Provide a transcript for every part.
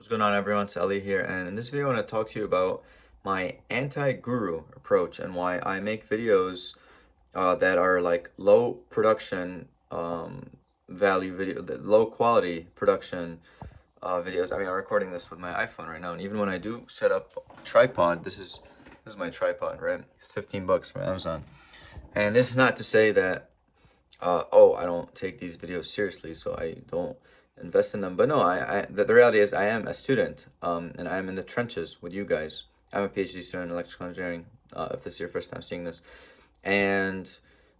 What's going on, everyone? It's Ali here, and in this video I want to talk to you about my anti-guru approach and why I make videos that are like low production value low quality production videos. I mean, I'm recording this with my iPhone right now, and even when I do set up a tripod, this is my tripod, right? It's 15 bucks from Amazon, and this is not to say that oh, I don't take these videos seriously, so I don't invest in them. But no, the reality is I am a student, and I am in the trenches with you guys. I'm a PhD student in electrical engineering, if this is your first time seeing this. And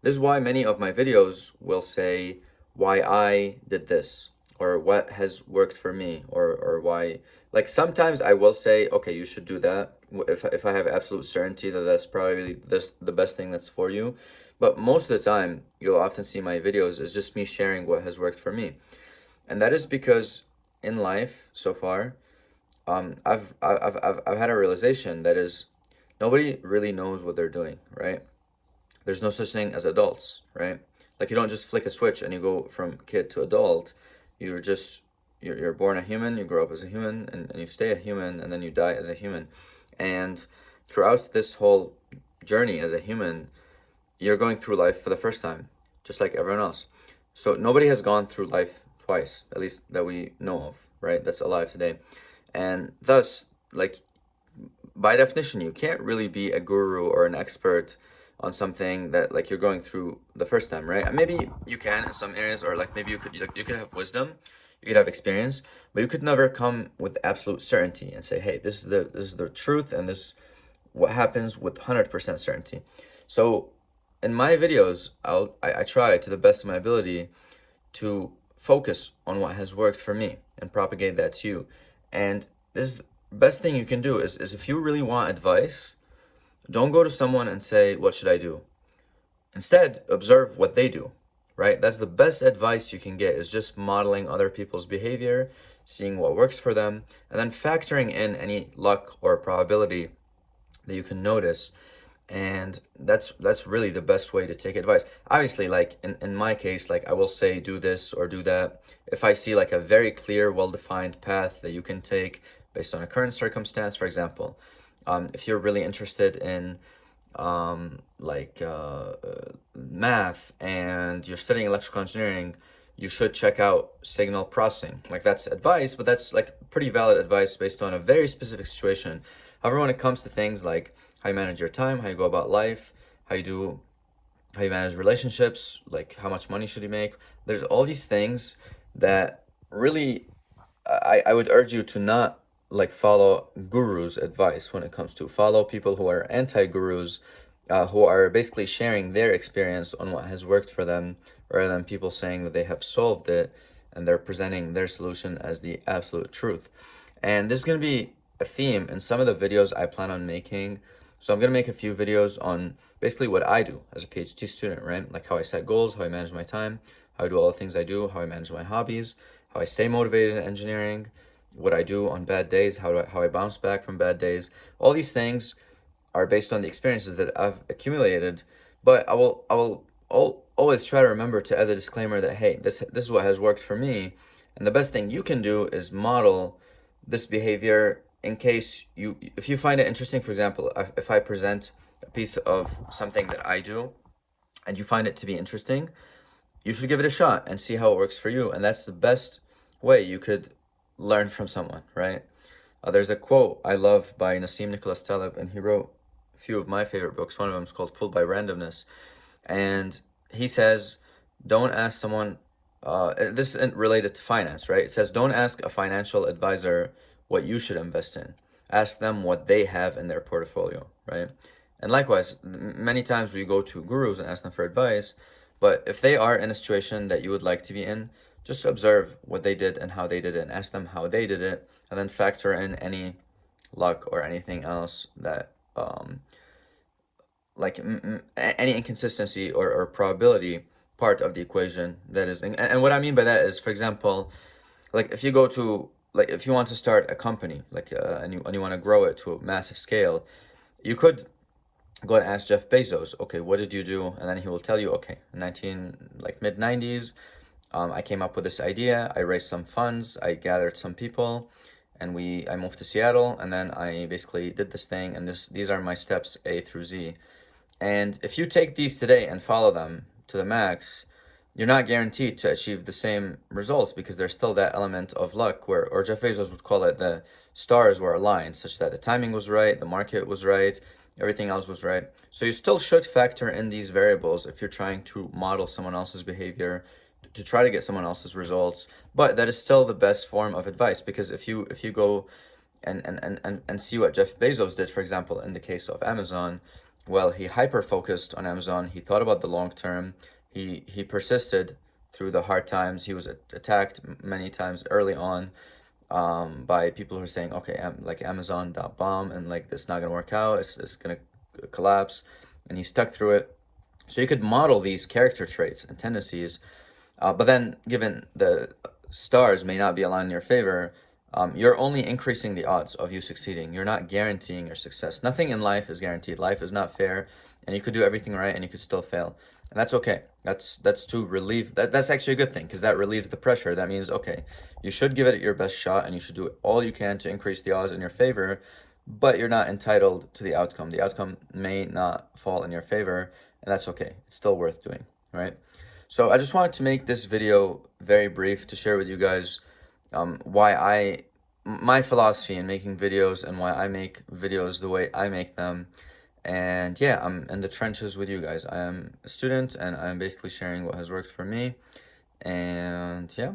this is why many of my videos will say why I did this, or what has worked for me, or why, like sometimes I will say, okay, you should do that, if I have absolute certainty that that's probably the best thing that's for you. But most of the time, you'll often see my videos is just me sharing what has worked for me. And that is because in life so far, I've had a realization that is nobody really knows what they're doing, right? There's no such thing as adults, right? Like you don't just flick a switch and you go from kid to adult. You're just you're born a human, you grow up as a human, and you stay a human, and then you die as a human. And throughout this whole journey as a human, you're going through life for the first time, just like everyone else. So nobody has gone through life twice, at least that we know of, right? That's alive today. And thus, like by definition, you can't really be a guru or an expert on something that like you're going through the first time, right? And maybe you can in some areas, or like maybe you could have wisdom, you could have experience, but you could never come with absolute certainty and say, hey, this is the truth, and this what happens with 100% certainty. So in my videos, I try to the best of my ability to focus on what has worked for me and propagate that to you. And this best thing you can do is if you really want advice, don't go to someone and say, what should I do? Instead, observe what they do, right? That's the best advice you can get, is just modeling other people's behavior, seeing what works for them, and then factoring in any luck or probability that you can notice. And that's really the best way to take advice. Obviously, like in my case, like I will say do this or do that if I see like a very clear, well-defined path that you can take based on a current circumstance. For example, if you're really interested in math and you're studying electrical engineering, you should check out signal processing. Like that's advice, but that's like pretty valid advice based on a very specific situation. However, when it comes to things like how you manage your time, how you go about life, how you manage relationships, like how much money should you make, there's all these things that really I would urge you to not like follow gurus' advice when it comes to follow people who are anti-gurus, who are basically sharing their experience on what has worked for them, rather than people saying that they have solved it and they're presenting their solution as the absolute truth. And this is going to be a theme in some of the videos I plan on making. So I'm going to make a few videos on basically what I do as a PhD student, right? Like how I set goals, how I manage my time, how I do all the things I do, how I manage my hobbies, how I stay motivated in engineering, what I do on bad days, how I bounce back from bad days. All these things are based on the experiences that I've accumulated, but I'll always try to remember to add the disclaimer that, hey, this is what has worked for me, and the best thing you can do is model this behavior in case if you find it interesting. For example, if I present a piece of something that I do and you find it to be interesting, you should give it a shot and see how it works for you. And that's the best way you could learn from someone, right? There's a quote I love by Nassim Nicholas Taleb, and he wrote a few of my favorite books. One of them is called Pulled by Randomness. And he says, don't ask someone, this isn't related to finance, right? It says, don't ask a financial advisor what you should invest in. Ask them what they have in their portfolio, right? And likewise, many times we go to gurus and ask them for advice, but if they are in a situation that you would like to be in, just observe what they did and how they did it, and ask them how they did it, and then factor in any luck or anything else that any inconsistency or probability part of the equation that is. And what I mean by that is, for example, like if you go to, like if you want to start a company, like and you want to grow it to a massive scale, you could go and ask Jeff Bezos, okay, what did you do? And then he will tell you, okay, mid 90s, I came up with this idea, I raised some funds, I gathered some people, and I moved to Seattle, and then I basically did this thing, and these are my steps A through Z. And if you take these today and follow them to the max, you're not guaranteed to achieve the same results, because there's still that element of luck where, or Jeff Bezos would call it, the stars were aligned such that the timing was right, the market was right, everything else was right. So you still should factor in these variables if you're trying to model someone else's behavior, to try to get someone else's results. But that is still the best form of advice, because if you go and see what Jeff Bezos did, for example, in the case of Amazon, well, he hyper focused on Amazon. He thought about the long term. He persisted through the hard times. He was attacked many times early on, by people who are saying, okay, like Amazon.bomb, and like this not gonna work out. It's gonna collapse, and he stuck through it. So you could model these character traits and tendencies, but then given the stars may not be aligned in your favor, you're only increasing the odds of you succeeding. You're not guaranteeing your success. Nothing in life is guaranteed. Life is not fair, and you could do everything right and you could still fail. And that's okay. That's to relieve that's actually a good thing, because that relieves the pressure. That means, okay, you should give it your best shot and you should do all you can to increase the odds in your favor, but you're not entitled to the outcome. The outcome may not fall in your favor, and that's okay. It's still worth doing, right? So I just wanted to make this video very brief to share with you guys my philosophy in making videos, and why I make videos the way I make them. And yeah, I'm in the trenches with you guys. I am a student, and I'm basically sharing what has worked for me. And yeah.